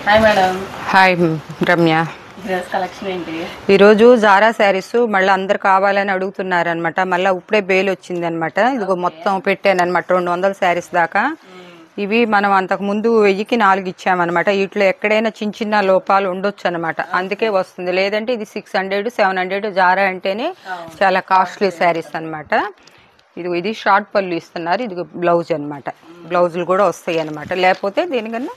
Hi madam. Hi Ramya. Dress collection ఏంటి? ఈరోజు Zara saris మళ్ళీ అందరు కావాలని అడుగుతున్నారు అనమాట. మళ్ళీ ఇప్పుడే బేల్ వచ్చింది అనమాట. ఇదిగో మొత్తం పెట్టాను అనమాట, 200 శారీస్ దాకా. ఇవి మనం అంతకు ముందు 1000కి 4 ఇచ్చామన్నమాట. వీటిలో ఎక్కడైనా చిన్న చిన్న లోపాలు ఉండొచ్చు అనమాట, అందుకే వస్తుంది. లేదంటే ఇది 600 700 జారా అంటేనే చాలా కాస్ట్లీ శారీస్ అనమాట. ఇది షార్ట్ పళ్ళు ఇస్తున్నారు, ఇది బ్లౌజ్ అనమాట. బ్లౌజులు కూడా వస్తాయి అనమాట, లేకపోతే దీనికన్నా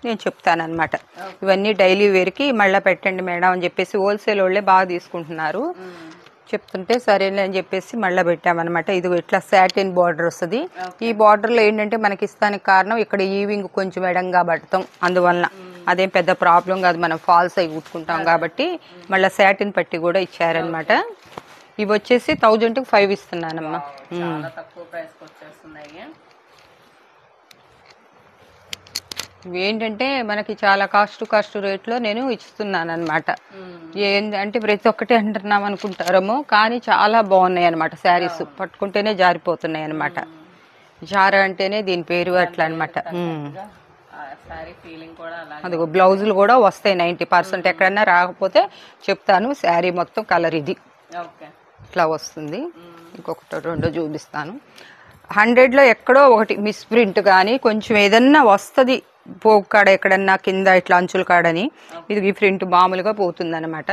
నేను చెప్తానమాట. ఇవన్నీ డైలీ వేర్కి మళ్ళీ పెట్టండి మేడం అని చెప్పేసి హోల్సేల్ వాళ్ళే బాగా తీసుకుంటున్నారు. చెప్తుంటే సరేలే అని చెప్పేసి మళ్ళీ పెట్టామన్నమాట. ఇది ఇట్లా సాటిన్ బార్డర్ వస్తుంది. ఈ బార్డర్లో ఏంటంటే మనకి ఇస్తానికి కారణం ఇక్కడ ఈవింగ్ కొంచెం ఎడంగా పడతాం, అందువలన అదేం పెద్ద ప్రాబ్లం కాదు, మనం ఫాల్స్ అవి కుట్టుకుంటాం కాబట్టి. మళ్ళీ సాటిన్ పట్టి కూడా ఇచ్చారనమాట. ఇవి వచ్చేసి 1000కి 5 ఇస్తున్నానమ్మా. ఇవి ఏంటంటే మనకి చాలా కాస్ట్ రేట్లో నేను ఇస్తున్నాను అనమాట. ఏంటంటే ప్రతి ఒక్కటి అంటున్నాం అనుకుంటారేమో, కానీ చాలా బాగున్నాయి అనమాట. శారీస్ పట్టుకుంటేనే జారిపోతున్నాయి అనమాట. జారా అంటేనే దీని పేరు అట్లా అనమాట. అదిగో బ్లౌజులు కూడా వస్తాయి 90%. ఎక్కడన్నా రాకపోతే చెప్తాను. శారీ మొత్తం కలర్ ఇది ఇట్లా వస్తుంది. ఇంకొకటి 2 చూపిస్తాను. 100లో ఎక్కడో ఒకటి మిస్ ప్రింట్ కానీ కొంచెం ఏదన్నా వస్తుంది, పోగు కాడ ఎక్కడన్నా కింద ఇట్లా అంచుల కాడని. ఇది ప్రింట్ మామూలుగా పోతుంది అనమాట.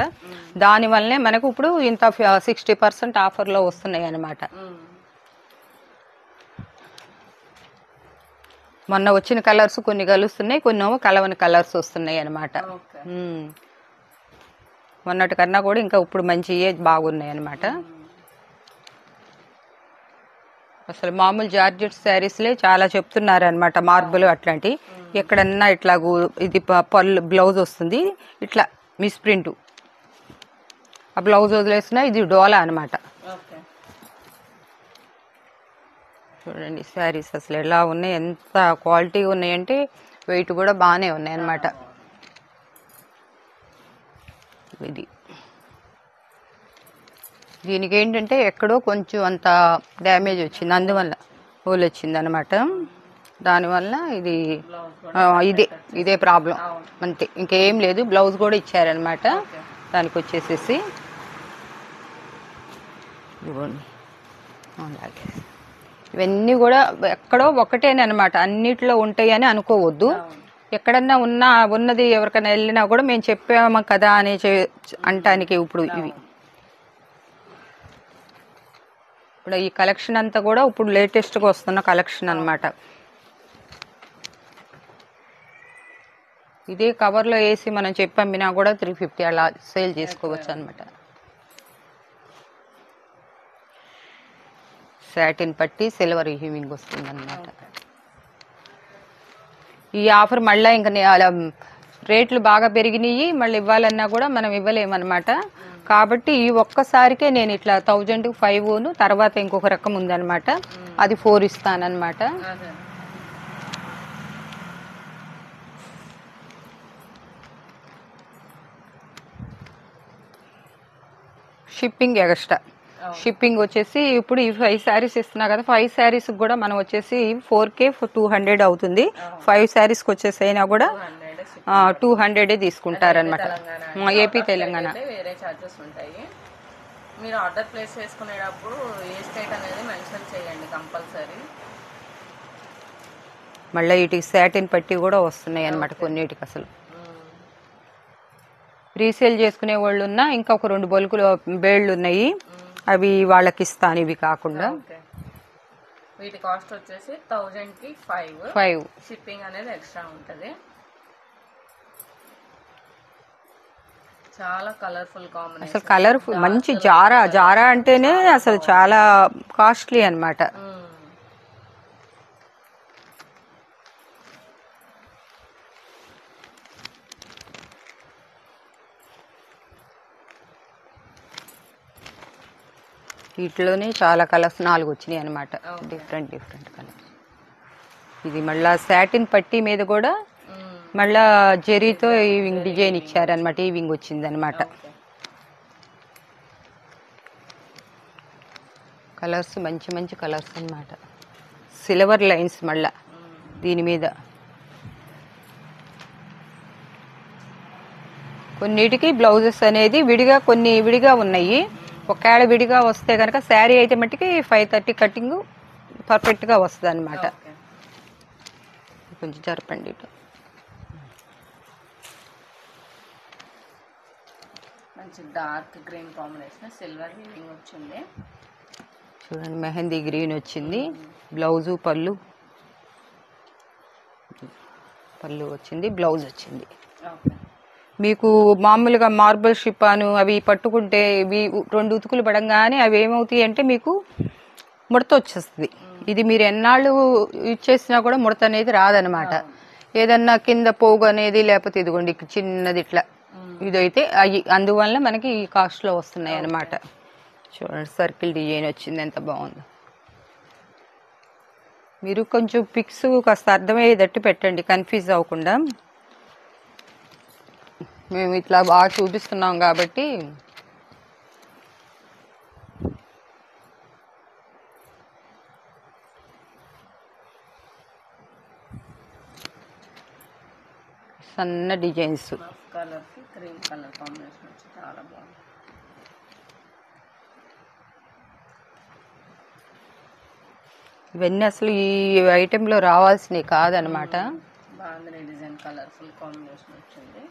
దానివల్లనే మనకు ఇప్పుడు ఇంత 60% ఆఫర్లో వస్తున్నాయి అనమాట. మొన్న వచ్చిన కలర్స్ కొన్ని కలుస్తున్నాయి, కొన్ని కలవని కలర్స్ వస్తున్నాయి అనమాట. మొన్నటి కన్నా కూడా ఇంకా ఇప్పుడు మంచి బాగున్నాయి అనమాట. అసలు మామూలు జార్జెట్ శారీస్లే చాలా చెప్తున్నారు అనమాట. మార్బుల్ అట్లాంటి ఎక్కడన్నా ఇట్లా ఇది పళ్ళు బ్లౌజ్ వస్తుంది, ఇట్లా మిస్ ప్రింట్. ఆ బ్లౌజ్ వదిలేసిన ఇది డోలా అనమాట. చూడండి శారీస్ అసలు ఎలా ఉన్నాయి, ఎంత క్వాలిటీగా ఉన్నాయంటే వెయిట్ కూడా బాగానే ఉన్నాయి అనమాట. ఇది దీనికి ఏంటంటే ఎక్కడో కొంచెం అంత డ్యామేజ్ వచ్చింది, అందువల్ల హోల్ వచ్చింది అనమాట. దానివల్ల ఇదే ప్రాబ్లం అంతే, ఇంకేం లేదు. బ్లౌజ్ కూడా ఇచ్చారనమాట దానికి వచ్చేసేసి. అలాగే ఇవన్నీ కూడా ఎక్కడో ఒకటేనమాట, అన్నిట్లో ఉంటాయి అని అనుకోవద్దు. ఎక్కడన్నా ఉన్నది ఎవరికైనా వెళ్ళినా కూడా మేము చెప్పాము కదా అని అంటానికి. ఇప్పుడు ఈ కలెక్షన్ అంతా కూడా ఇప్పుడు లేటెస్ట్గా వస్తున్న కలెక్షన్ అనమాట. ఇదే కవర్లో వేసి మనం చెప్పమ్మినా కూడా 350 అలా సేల్ చేసుకోవచ్చు అనమాట. సాటిన్ పట్టి సిల్వర్ హీవింగ్ వస్తుంది అనమాట. ఈ ఆఫర్ మళ్ళీ ఇంకా రేట్లు బాగా పెరిగినాయి, మళ్ళీ ఇవ్వాలన్నా కూడా మనం ఇవ్వలేమన్నమాట. కాబట్టి ఈ ఒక్కసారికే నేను ఇట్లా 1000కి 5, తర్వాత ఇంకొక రకం ఉందన్నమాట, అది 4 ఇస్తానన్నమాట. Shipping extra. షిప్పింగ్ వచ్చేసి ఇప్పుడు ఈ 5 శారీస్ ఇస్తున్నా కదా, 5 శారీస్ కూడా మనం వచ్చేసి 4K 200 అవుతుంది. 5 శారీస్కి వచ్చేసి అయినా కూడా 200 తీసుకుంటారనమాట. ఏపీ తెలంగాణ వేరే చార్జెస్ ఉంటాయి. మీరు ఆర్డర్ ప్లేస్ చేసుకునేటప్పుడు ఏ స్టేట్ అనేది మెన్షన్ చేయండి కంపల్సరీ. మళ్ళీ వీటికి సాటిన్ పట్టి కూడా వస్తున్నాయి అనమాట కొన్నిటికి. అసలు రీసేల్ చేసుకునే వాళ్ళు ఉన్నా ఇంకా ఒక 2 బొలుకులు బేళ్లు ఉన్నాయి, అవి వాళ్ళకి ఇస్తాను. ఇవి కాకుండా వీటి కాస్ట్ వచ్చేసి 1000కి 5. షిప్పింగ్ అనేది ఎక్స్ట్రా ఉంటుంది. చాలా కలర్ఫుల్ కాంబినేషన్. అసలు కలర్ఫుల్ మంచి జారా అంటేనే అసలు చాలా కాస్ట్లీ అనమాట. వీటిలోనే చాలా కలర్స్ 4 వచ్చినాయి అనమాట, డిఫరెంట్ కలర్స్. ఇది మళ్ళా సాటిన్ పట్టి మీద కూడా మళ్ళా జెరీతో ఈవింగ్ డిజైన్ ఇచ్చారనమాట, ఈవింగ్ వచ్చింది అనమాట. కలర్స్ మంచి కలర్స్ అనమాట. సిల్వర్ లైన్స్ మళ్ళా దీని మీద కొన్నిటికి బ్లౌజెస్ అనేది విడిగా కొన్ని విడిగా ఉన్నాయి. ఒకవేళ విడిగా వస్తే కనుక శారీ అయితే మట్టికి 530 కటింగ్ పర్ఫెక్ట్గా వస్తుంది అనమాట. కొంచెం జరపండి ఇటు. మంచి dark green combination silver weaving వచ్చింది. చూడండి మెహందీ గ్రీన్ వచ్చింది. బ్లౌజు పళ్ళు వచ్చింది, బ్లౌజ్ వచ్చింది. మీకు మామూలుగా మార్బుల్ షిప్పాను అవి పట్టుకుంటే ఇవి 2 ఉతుకులు పడంగానే అవి ఏమవుతాయి అంటే మీకు ముడత వచ్చేస్తుంది. ఇది మీరు ఎన్నాళ్ళు ఇచ్చేసినా కూడా ముడత అనేది రాదనమాట. ఏదన్నా కింద పోగు అనేది లేకపోతే ఇదిగోండి చిన్నది ఇట్లా ఇదైతే అవి అందువల్ల మనకి ఈ కాస్ట్లో వస్తున్నాయి అన్నమాట. చూడండి సర్కిల్ డిజైన్ వచ్చింది, ఎంత బాగుందో. మీరు కొంచెం పిక్స్ కాస్త అర్థమయ్యేటట్టు పెట్టండి, కన్ఫ్యూజ్ అవ్వకుండా. మేము ఇట్లా బాగా చూపిస్తున్నాం కాబట్టి. సన్న డిజైన్స్ కలర్ కి క్రీమ్ కలర్ కాంబినేషన్ వచ్చి చాలా బాగుంది. ఇవన్నీ అసలు ఈ ఐటెంలో రావాల్సినవి కాదనమాట. బాగుంది డిజైన్, కలర్ఫుల్ కాంబినేషన్ వచ్చింది.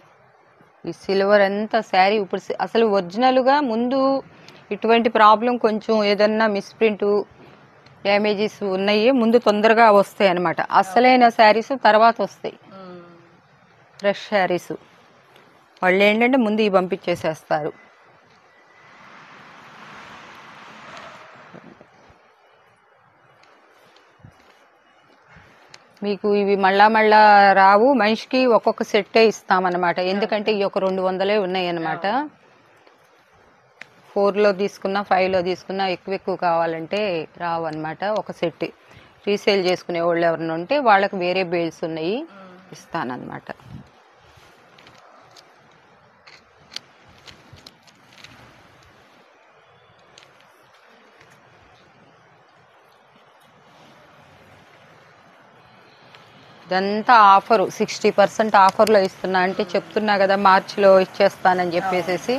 ఈ సిల్వర్ అంతా శారీ ఇప్పుడు అసలు ఒరిజినల్గా ముందు ఇటువంటి ప్రాబ్లం కొంచెం ఏదన్నా మిస్ప్రింట్ డ్యామేజెస్ ఉన్నాయి ముందు తొందరగా వస్తాయి అనమాట. అసలైన శారీస్ తర్వాత వస్తాయి, ఫ్రెష్ శారీస్. వాళ్ళు ఏంటంటే ముందు ఇవి పంపించేసేస్తారు. మీకు ఇవి మళ్ళా రావు, మనిషికి ఒక్కొక్క సెట్టే ఇస్తామన్నమాట. ఎందుకంటే ఈ ఒక 200 ఉన్నాయి అన్నమాట. 4లో తీసుకున్నా 5లో తీసుకున్నా ఎక్కువ కావాలంటే రావు అనమాట. ఒక సెట్ రీసేల్ చేసుకునే వాళ్ళు ఎవరైనా ఉంటే వాళ్ళకి వేరే బేల్స్ ఉన్నాయి, ఇస్తానన్నమాట. ఇదంతా ఆఫరు, 60% ఆఫర్లో ఇస్తున్నా. అంటే చెప్తున్నా కదా మార్చిలో ఇచ్చేస్తానని చెప్పేసి.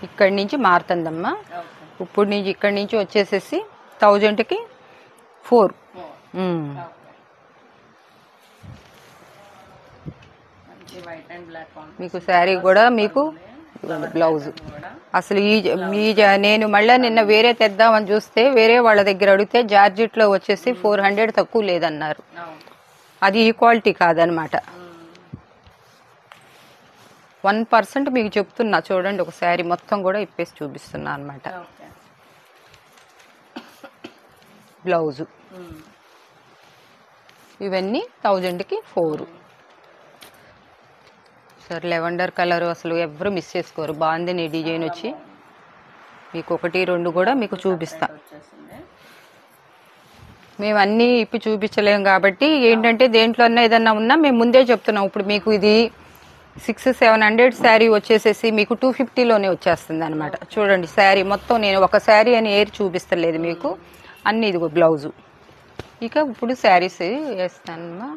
ఇక్కడి నుంచి మారుతుందమ్మా. ఇప్పుడు నుంచి ఇక్కడి నుంచి వచ్చేసేసి 1000కి 4. మీకు శారీ కూడా మీకు బ్లౌజ్. అసలు నేను మళ్ళీ నిన్న వేరే తెద్దామని చూస్తే వేరే వాళ్ళ దగ్గర అడిగితే జార్జెట్లో వచ్చేసి 400 తక్కువ లేదన్నారు. అది ఈక్వాలిటీ కాదనమాట. 1% మీకు చెప్తున్నా చూడండి. ఒక శారీ మొత్తం కూడా ఇప్పేసి చూపిస్తున్నా అనమాట. బ్లౌజు ఇవన్నీ 1000కి 4. సార్ లెవెండర్ కలర్ అసలు ఎవరు మిస్ చేసుకోరు. బాగుంది నీ డిజైన్ వచ్చి. మీకు 1, 2 కూడా మీకు చూపిస్తా. మేము అన్నీ ఇప్పి చూపించలేము కాబట్టి ఏంటంటే దేంట్లోనే ఏదన్నా ఉన్నా మేము ముందే చెప్తున్నాం. ఇప్పుడు మీకు ఇది 600-700 శారీ వచ్చేసేసి మీకు 250లోనే వచ్చేస్తుంది అనమాట. చూడండి శారీ మొత్తం నేను ఒక శారీ అని ఏరి చూపిస్తలేదు మీకు, అన్ని ఇదిగో బ్లౌజు. ఇక ఇప్పుడు శారీస్ వేస్తానమ్మా.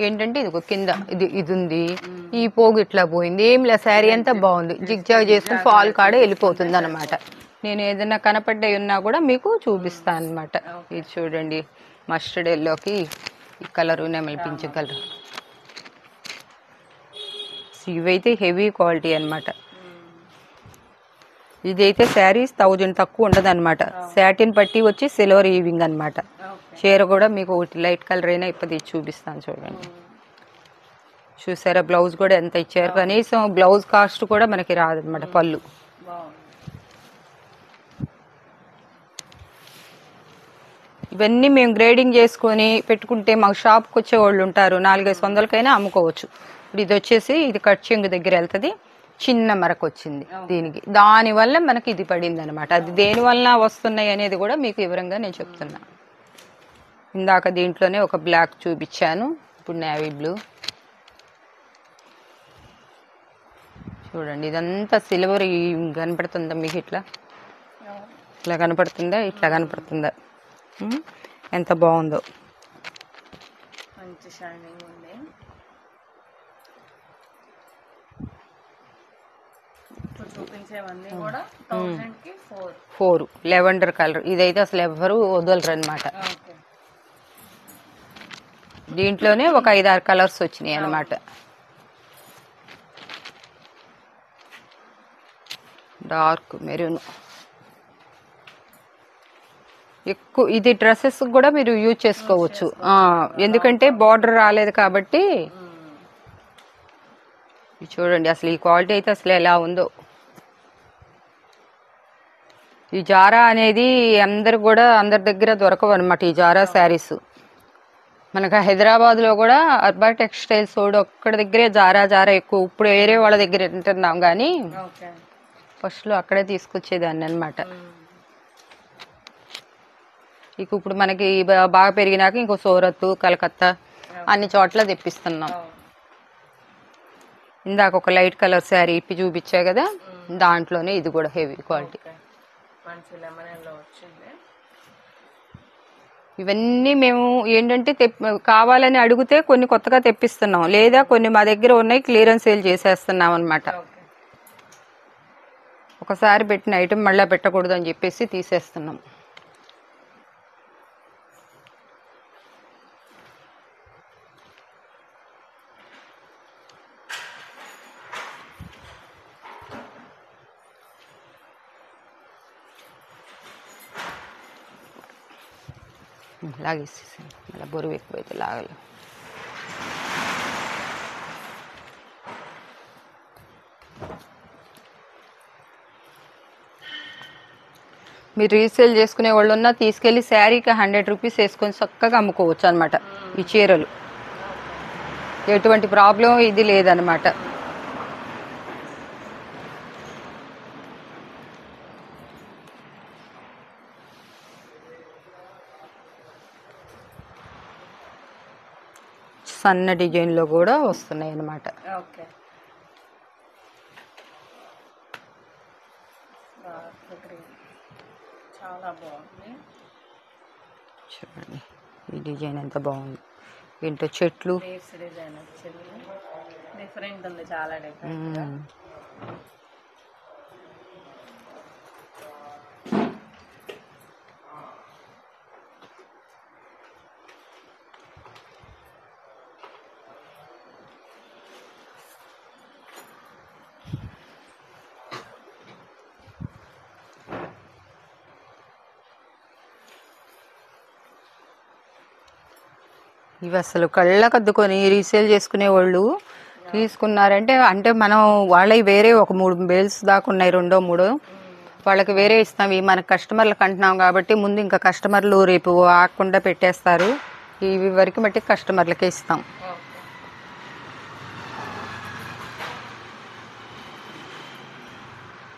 ఏంటంటే ఇదిగో కింద ఇది ఉంది, ఈ పోగు ఇట్లా పోయింది, ఏం లే శారీ అంతా బాగుంది. జిగ్జాగ్ చేసుకుని ఫాల్ కాడ వెళ్ళిపోతుంది అనమాట. నేను ఏదైనా కనపడ్డాయి ఉన్నా కూడా మీకు చూపిస్తాను అనమాట. ఇది చూడండి మస్టర్డ్ ఎల్లోకి ఈ కలరు నెమలి పింఛ కలర్. ఇవైతే హెవీ క్వాలిటీ అనమాట. ఇదైతే శారీస్ 1000 తక్కువ ఉండదు అనమాట. శాటిన్ పట్టి వచ్చి సిల్వర్ ఈవింగ్ అనమాట. చీర కూడా మీకు ఒకటి లైట్ కలర్ అయినా ఇప్పుడు చూపిస్తాను చూడండి. చూసారా బ్లౌజ్ కూడా ఎంత ఇచ్చారు. కనీసం బ్లౌజ్ కాస్ట్ కూడా మనకి రాదనమాట. పళ్ళు ఇవన్నీ మేము గ్రేడింగ్ చేసుకొని పెట్టుకుంటే మాకు షాప్కి వచ్చే వాళ్ళు ఉంటారు, 400-500కైనా అమ్ముకోవచ్చు. ఇప్పుడు ఇది వచ్చేసి ఇది కట్ చెంగు దగ్గర వెళ్తుంది, చిన్న మరకు వచ్చింది దీనికి. దానివల్ల మనకి ఇది పడింది అనమాట. అది దేనివల్ల వస్తున్నాయి అనేది కూడా మీకు వివరంగా నేను చెప్తున్నా. ఇందాక దీంట్లోనే ఒక బ్లాక్ చూపించాను, ఇప్పుడు నేవీ బ్లూ. చూడండి ఇదంతా సిల్వర్ కనపడుతుందా మీకు? ఇట్లా కనపడుతుందా? ఇట్లా కనపడుతుందా? ఎంత బాగుందో. మంచి షైనింగ్ ఉంది. ఇప్పుడు చూపించేవన్నీ కూడా 1000కి 4 లెవెండర్ కలర్. ఇదైతే అసలు ఎవరు వదలరు అనమాట. ఓకే. దీంట్లోనే ఒక 5-6 కలర్స్ వచ్చినాయి అనమాట. డార్క్ మెరూన్ ఎక్కువ. ఇది డ్రెస్సెస్ కూడా మీరు యూజ్ చేసుకోవచ్చు, ఎందుకంటే బార్డర్ రాలేదు కాబట్టి. ఇది చూడండి అసలు ఈ క్వాలిటీ అయితే అసలు ఎలా ఉందో. ఈ జారా అనేది అందరి దగ్గర దొరకవు అనమాట. ఈ జారా శారీస్ మనకు హైదరాబాద్లో కూడా అర్బా టెక్స్టైల్స్ ఒక్కడి దగ్గరే జారా ఎక్కువ. ఇప్పుడు వేరే వాళ్ళ దగ్గర వింటున్నాం కానీ ఫస్ట్లో అక్కడే తీసుకొచ్చేదాన్ని అనమాట. ఇక ఇప్పుడు మనకి బాగా పెరిగినాక ఇంకో సూరత్, కలకత్తా అన్ని చోట్ల తెప్పిస్తున్నాం. ఇందాక ఒక లైట్ కలర్ శారీ ఇప్పి చూపించా కదా, దాంట్లోనే ఇది కూడా హెవీ క్వాలిటీ. ఇవన్నీ మేము ఏంటంటే కావాలని అడిగితే కొన్ని కొత్తగా తెప్పిస్తున్నాం, లేదా కొన్ని మా దగ్గర ఉన్నాయి క్లియరెన్స్ సేల్ చేసేస్తున్నాం అనమాట. ఒకసారి పెట్టిన ఐటెం మళ్ళీ పెట్టకూడదు అని చెప్పేసి తీసేస్తున్నాం. లాగేసేసాను, మళ్ళీ బరువు ఎక్కువైతే లాగలేదు. మీరు రీసేల్ చేసుకునే వాళ్ళు ఉన్నా తీసుకెళ్ళి శారీకి 100 రూపీస్ వేసుకొని చక్కగా అమ్ముకోవచ్చు అనమాట. ఈ చీరలు ఎటువంటి ప్రాబ్లం ఇది లేదనమాట. సన్న డిజైన్లో కూడా వస్తున్నాయి అన్నమాట. చాలా బాగుంది. చూడండి ఈ డిజైన్ ఎంత బాగుంది. ఏంటో చెట్లు డిజైన్ వచ్చింది, డిఫరెంట్ ఉంది, చాలా డిఫరెంట్. ఇవి అసలు కళ్ళకద్దుకొని రీసేల్ చేసుకునే వాళ్ళు తీసుకున్నారంటే, అంటే మనం వాళ్ళవి వేరే ఒక 3 బేల్స్ దాకా ఉన్నాయి, 2-3 వాళ్ళకి వేరే ఇస్తాం. ఇవి మన కస్టమర్లకు అంటున్నాం కాబట్టి ముందు ఇంకా కస్టమర్లు రేపు ఆగకుండా పెట్టేస్తారు. ఇవి వరకు మట్టి కస్టమర్లకే ఇస్తాం.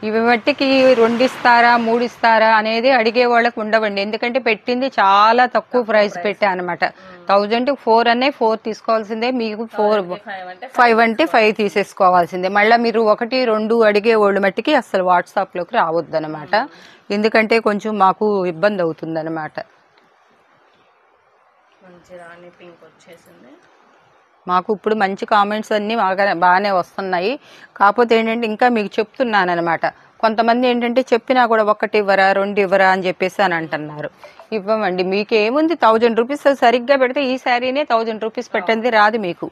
ఇవి మట్టికి 2 ఇస్తారా 3 ఇస్తారా అనేది అడిగే వాళ్ళకి ఉండవండి. ఎందుకంటే పెట్టింది చాలా తక్కువ ప్రైస్ పెట్టా అనమాట. 1000కి 4 అనే 4 తీసుకోవాల్సిందే, మీకు 5 అంటే 5 తీసేసుకోవాల్సిందే. మళ్ళీ మీరు 1, 2 అడిగే వాళ్ళు మట్టికి అసలు వాట్సాప్లోకి రావద్దు అనమాట. ఎందుకంటే కొంచెం మాకు ఇబ్బంది అవుతుంది అనమాట. మాకు ఇప్పుడు మంచి కామెంట్స్ అన్నీ బాగానే వస్తున్నాయి. కాకపోతే ఏంటంటే ఇంకా మీకు చెప్తున్నాను అనమాట. కొంతమంది ఏంటంటే చెప్పినా కూడా 1 ఇవ్వరా 2 ఇవ్వరా అని చెప్పేసి అని అంటున్నారు. ఇవ్వమండి, మీకు ఏముంది 1000 రూపీస్ సరిగ్గా పెడితే ఈ శారీనే 1000 రూపీస్ పెట్టండి రాదు మీకు.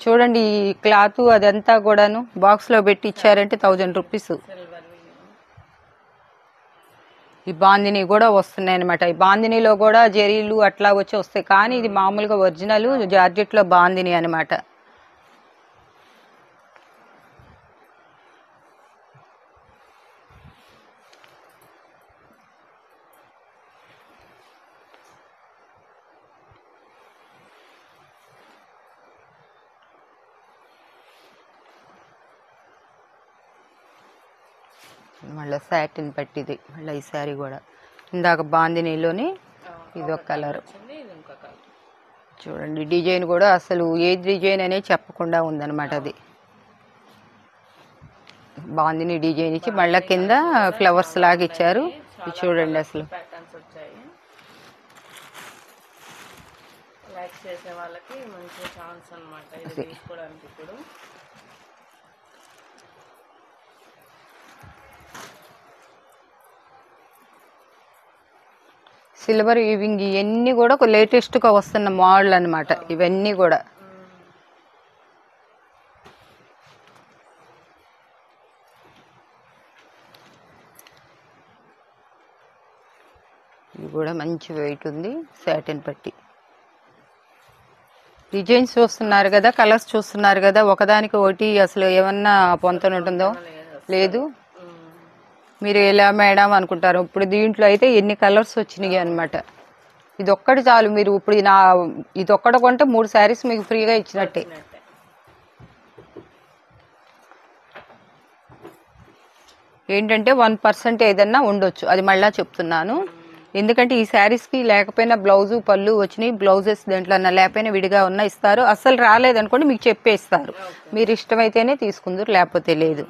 చూడండి ఈ క్లాత్ అదంతా కూడాను బాక్స్లో పెట్టి ఇచ్చారంటే 1000 రూపీస్. ఈ బాందిని కూడా వస్తున్నాయి అనమాట. ఈ బాందినిలో కూడా జరీలు అట్లా వచ్చి వస్తాయి, కానీ ఇది మామూలుగా ఒరిజినల్ జార్జెట్లో బాందిని అనమాట. మళ్ళీ సాటిన్ పట్టిది. మళ్ళీ ఈ శారీ కూడా ఇందాక బాందినీలోని ఇది ఒక కలర్. చూడండి డిజైన్ కూడా అసలు ఏ డిజైన్ అనేది చెప్పకుండా ఉందన్నమాట. అది బాందిని డిజైన్ ఇచ్చి మళ్ళీ కింద ఫ్లవర్స్ లాగా ఇచ్చారు. ఇది చూడండి అసలు బిజినెస్ చేసే వాళ్ళకి మంచి ఛాన్స్ అన్నమాట ఇది తీసుకోవడానికి. ఇప్పుడు సిల్వర్ వీవింగ్ ఇవన్నీ కూడా లేటెస్ట్గా వస్తున్న మోడల్ అన్నమాట ఇవన్నీ కూడా. ఇది కూడా మంచి వెయిట్ ఉంది, సాటిన్ పట్టి. డిజైన్స్ చూస్తున్నారు కదా, కలర్స్ చూస్తున్నారు కదా, ఒకదానికి ఒకటి అసలు ఏమన్నా పొంతన ఉంటుందో లేదు. మీరు ఎలా మేడం అనుకుంటారు. ఇప్పుడు దీంట్లో అయితే ఎన్ని కలర్స్ వచ్చినాయి అనమాట. ఇది ఒక్కటి చాలు, మీరు ఇప్పుడు ఇది ఒక్కటి కొంటే 3 శారీస్ మీకు ఫ్రీగా ఇచ్చినట్టే. ఏంటంటే 1% ఏదన్నా ఉండొచ్చు, అది మళ్ళా చెప్తున్నాను. ఎందుకంటే ఈ శారీస్కి లేకపోయినా బ్లౌజు పళ్ళు వచ్చినాయి, బ్లౌజెస్ దేంట్లో అన్నా లేకపోయినా విడిగా ఉన్నా ఇస్తారు. అస్సలు రాలేదనుకోండి మీకు చెప్పేస్తారు, మీరు ఇష్టమైతేనే తీసుకుందరు, లేకపోతే లేదు.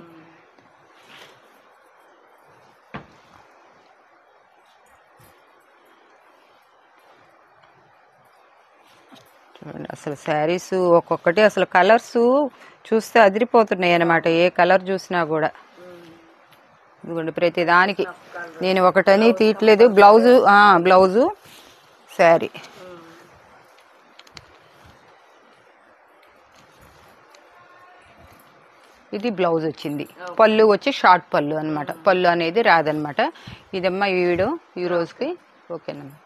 చూడండి అసలు శారీస్ ఒక్కొక్కటి అసలు కలర్స్ చూస్తే అదిరిపోతున్నాయి అన్నమాట. ఏ కలర్ చూసినా కూడా ఇదిగోండి ప్రతి దానికి. నేను ఒకటని తీయట్లేదు. బ్లౌజు శారీ. ఇది బ్లౌజ్ వచ్చింది, పళ్ళు వచ్చి షార్ట్ పళ్ళు అనమాట. పళ్ళు అనేది రాదనమాట. ఇదమ్మా ఈ వీడియో ఈ రోజుకి. ఓకేనమ్మా.